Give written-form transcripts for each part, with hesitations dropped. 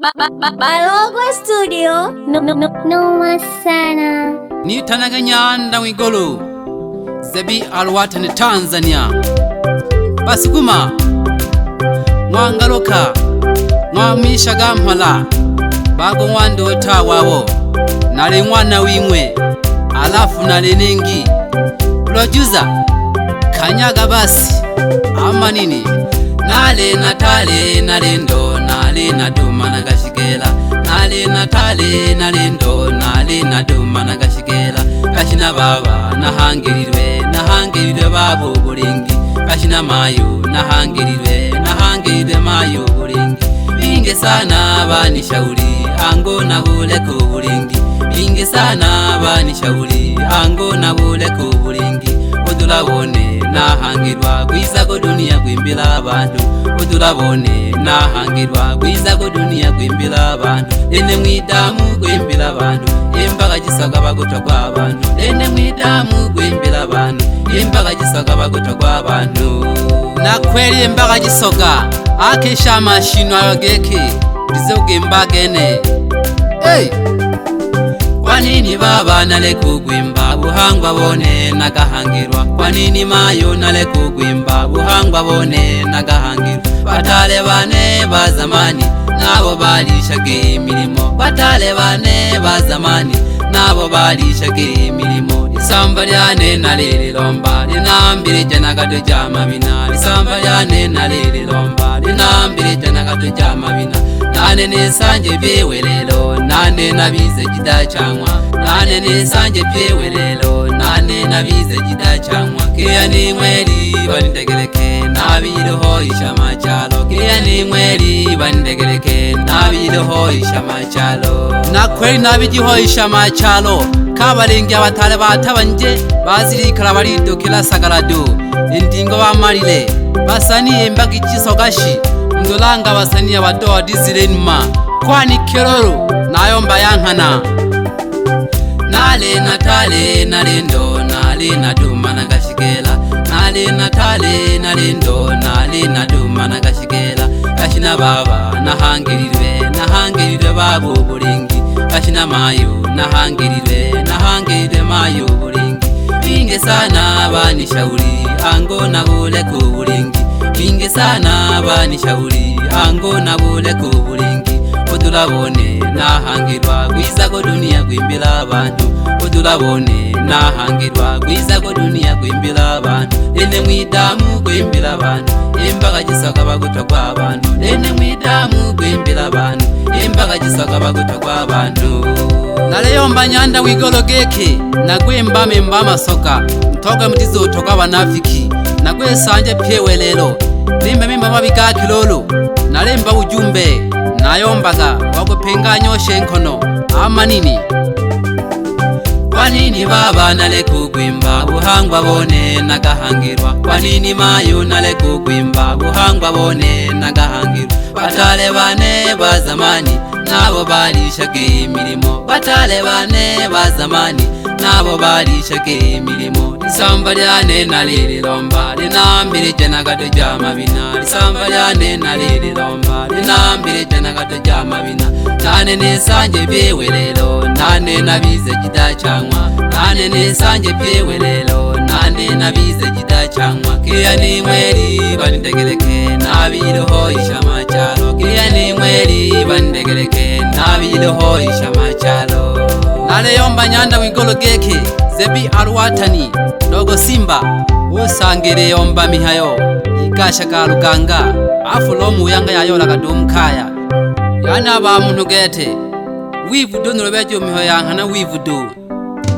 Balogo Studio. Noma sana. Ni Tanaganyanda Wigolo Zebi Alwatani Tanzania Basukuma Mwangaloka Mwamisha Gampala Bago Wando Tawawo Nale mwana wimwe Alafu nale nengi Producer Kanyaga basi Amanini Nale natale nalendo nale naduma nagashigela nale natale nalendo nale naduma nagashigela kashina baba nahangirirwe babo bulingi kashina mayu nahangirirwe mayu bulingi binge sana bani shauri ango na bule ku bulingi binge sana bani shauri ango na bule ku bulingi udulabone nahangirwa gwiza go dunia gwimbira abantu udulabone nahangirwa gwiza go dunia gwimbira abantu ene mwidamu gwimbira abantu embaga gisaga bagotwa kwabantu ene mwidamu gwimbira abantu embaga gisaga bagotwa kwabantu nakweli embaga gisoga akesha mashino ayogeke bizogembagene Kwanini baba nale kugwimba buhangwa bone nagahangirwa Kwanini mayo nale kugwimba buhangwa bone nagahangirwa Batale bane bazamani nabo balishage imirimo Batale bane bazamani nabo balishage imirimo Isamba lyane nalele lomba linambire jana gato jama bina Isamba lyane nalele lomba linambire jana gato jama bina Nane nisanje byewelelo nane nabize gidacanywa nane nisanje byewelelo nane nabize gidacanywa Kia ni mweli bandegeleke nabiroho ishamachalo Kia ni mweli bandegeleke nabiroho ishamachalo Nakweli nabijiho ishamachalo Kabalengi abatale batabanje bazirikara baridokela sagarado Indingo bamarire basani embaga ikisogashi Ndolanga basani abadoa dizirenma Kwani keroro nayomba yankana Nale natale nalendo nale naduma nagashigela Nale natale nalendo nale naduma nagashigela Kashina baba nahangirirwe babo bulingi Kashina mayu nahangirirwe mayu bulingi Binge sana bani shauri ango na bule ku bulingi Binge sana bani shauri ango na bule ku bulingi Udulabone nahangirwa gwiza go dunia gwimbira abantu Udulabone nahangirwa gwiza go dunia gwimbira abantu Ene mwidamu gwimbira abantu embaga gisaga bagutwa kwabantu Ene mwidamu gwimbira abantu embaga gisaga bagutwa kwabantu Nale yomba nyanda wigolo geke nagwemba memba masoka Mtoga mtizo toka banafiki nagwe sanje pyewelelo Nimbe mimba mabiga kilolo nalemba ujumbe nayombaga wagopenganyoshe nkono amanini Kwanini baba nale kugwimba buhangwa bone nagahangirwa Kwanini mayo nale kugwimba buhangwa bone nagahangirwa Batale bane bazamani nabo balishage imirimo Batale bane bazamani nabo balishage imirimo Isamba lyane nalele lomba linambire jana gato jama bina Isamba lyane nalele lomba linambire jana gato jama bina Nane nisanje byewelelo nane nabize gidacanywa Nane nisanje byewelelo nane nabize gidacanywa Kia ni mweli bandegeleke nabiroho ishamachalo Kia ni mweli bandegeleke nabiroho ishamachalo Nale yomba nyanda wigolo geke Zebi Alwatani Dogo Simba Usangere yomba mihayo Igasha ka Luganga Afulomu yanga yayola kadumkaya Yana ba muntu gete Wivudo nulobejo miho yankana wivudo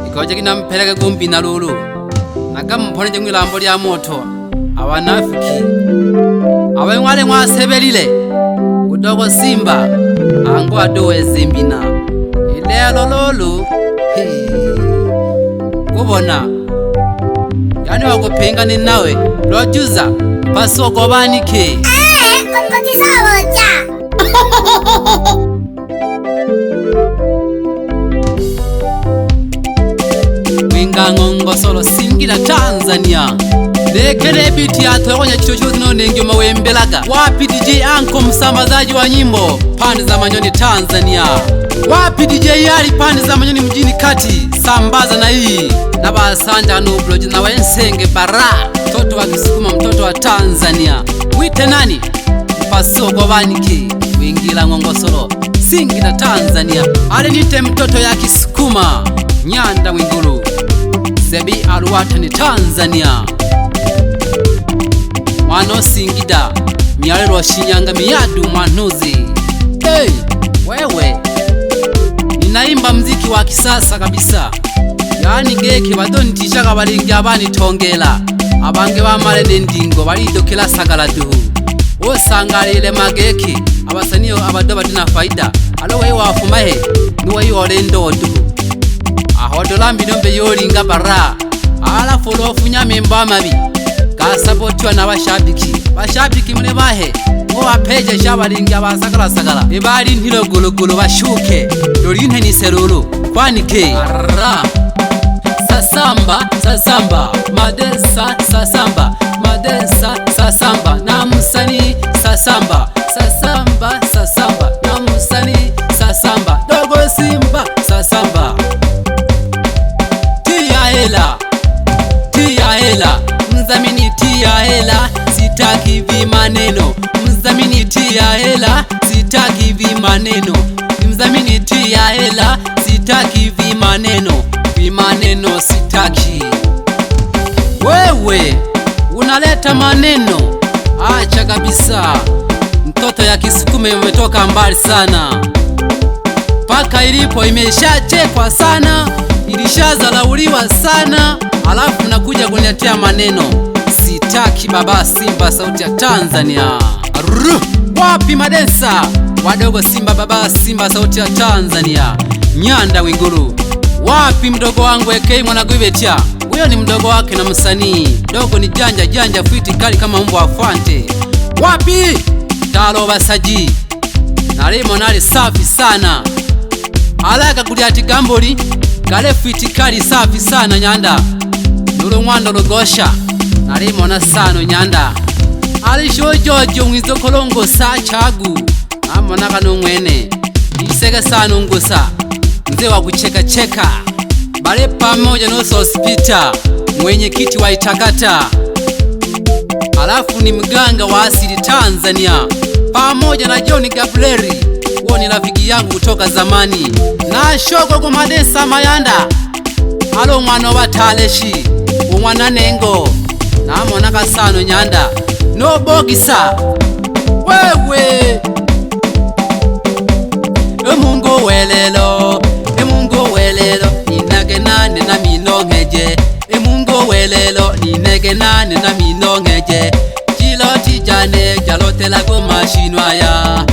Ikoje kina mpeleke gumbi na lulu Nagamponeje mwilambo lya moto Abanafiki Abenwale mwasebelile Udogo Simba Ango adowe zimbina Ilelo lolu Kubona Yani wagopenga ni nawe Producer Pasoko banike Kukukisawoja. Winga ngongo solo Singida Tanzania Lekele biti atokonya chichochozi nonenge mawembelaga. Wapi DJ Anko msambazaji wa nyimbo pande za Manyoni Tanzania? Wapi DJ Ali pande za Manyoni mjini kati? Sambaza na hii na basanja nubloji na wensenge bara. Mtoto wa Kisukuma, mtoto wa Tanzania. Wite nani? Paso kwa baniki wingila Ngongosoro Singida Tanzania. Ale nite mtoto ya Kisukuma Nyanda Mwigulu Sebi Aluwatani Tanzania. Mwano Singida Myalelo wa Shinyanga Miyadu Mwanuzi. Hey, wewe ninaimba mziki wa kisasa kabisa. Yani geke badonitishaka balingi abani tongela. Abange bamale nendingo balidokela sagala duhu. Osangalile mageke abasaniyo abadoba tina faida. Alo wewe wafumahe nuwe yole ndodo. Ahodolambi nombe yolinga bara. Ala folofu nyamemba amabi kasapotiwa na bashabiki mune bahe ngo bapeje shabalingi abasagala sagala ebali ntilo gologolo bashuke dorine ni serolo kwanike ara sasamba madensa sasamba na musani sasamba na musani sasamba dogo simba sasamba tia hela mzamini tia hela sitaki vimaneno mzamini tia hela sitaki vimaneno mzamini tia hela sitaki vimaneno sitaki. Wewe unaleta maneno, acha kabisa. Mtoto ya Kisukuma imetoka mbali sana, paka ilipo imeshachekwa sana, ilishazalauliwa sana, alafu nakuja kuniletea maneno. Sitaki baba Simba sauti ya Tanzania. Wapi madensa wadogo Simba baba Simba sauti ya Tanzania? Nyanda Mwigulu. Wapi mdogo wangu Ekei Mwanagwibetia? Huyo ni mdogo wake na msanii. Dogo ni janja fiti kali kama mbwa afante. Wapi Talo Basaji? Nalimo nali safi sana. Alaka kuliati gamboli gale fiti kali safi sana Nyanda. Nulu mwando lugosha nalimo na sano Nyanda. Alishojojo mwizo kolongo sa chagu amona kano mwene isega sano ngusa mzee wa kucheka bale pamoja no hospita mwenye kiti wa Itakata, alafu ni mganga wa asili Tanzania pamoja na John Gabrieli. Huo ni rafiki yangu kutoka zamani. Na shoko kwa madensa mayanda alo mwana wa Taleshi umwana nengo na amona kasano Nyanda no bogisa. Wewe Emungo welelo inage nane na minongeje. Emungo welelo inage nane na minongeje. Jiloti jane jalote lago mashinwaya.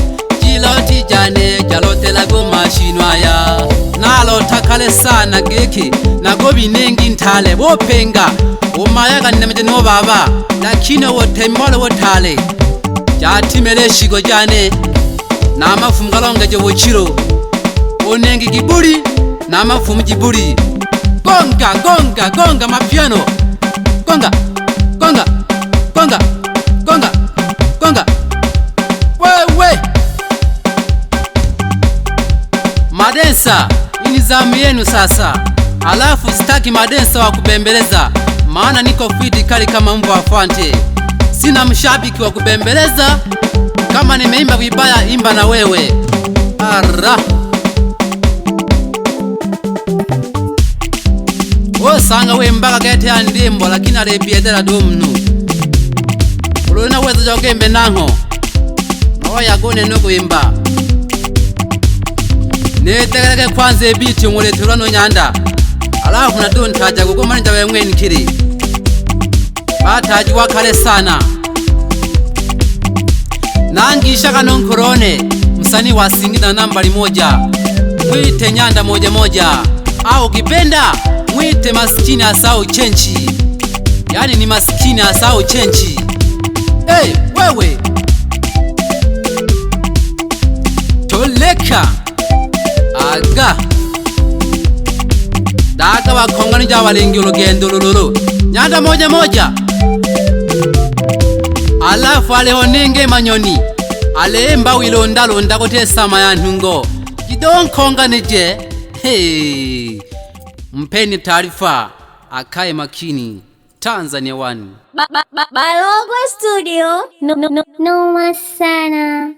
Jiloti jane jalote lago mashinwaya. Nalo takale sana geki nago binengi ntale bopenga umayaga nimeje no baba lakini wote molo wotale jatimele shigo jane na mafumu galongeje wochiro onengi giburi na mafumu jiburi. Gonga mapiano gonga wewe madensa ini zamu yenu sasa. Alafu sitaki madensa wa kubembeleza, maana niko fiti kali kama mbwa afante. Sina mshabiki wa kubembeleza. Kama nimeimba vibaya imba na wewe. Ara osanga we mbaka gete andimbo lakini alebiedera domnu ulona wezo jogembe nango oya gone no kuimba netegereke kwanza ebiti umuletera no Nyanda, alafu na don taja gukoma njawe mweni kiri bataji wakale sana. Nangisha kano nkorone msanii wa Singida nambari 1 mwite Nyanda moja au kipenda mwite maskini asao chenchi. Yani ni maskini asao chenchi. Hey, wewe toleka aga daka wakongani jawalingi urugendo lululu. Nyanda moja alafu aleho nenge manyoni alemba wilondalonda kutesama ya ntungo jidonkonga nije. Hey, mpeni taarifa, akae makini. Tanzania One. Balogwe Studio. Noma sana.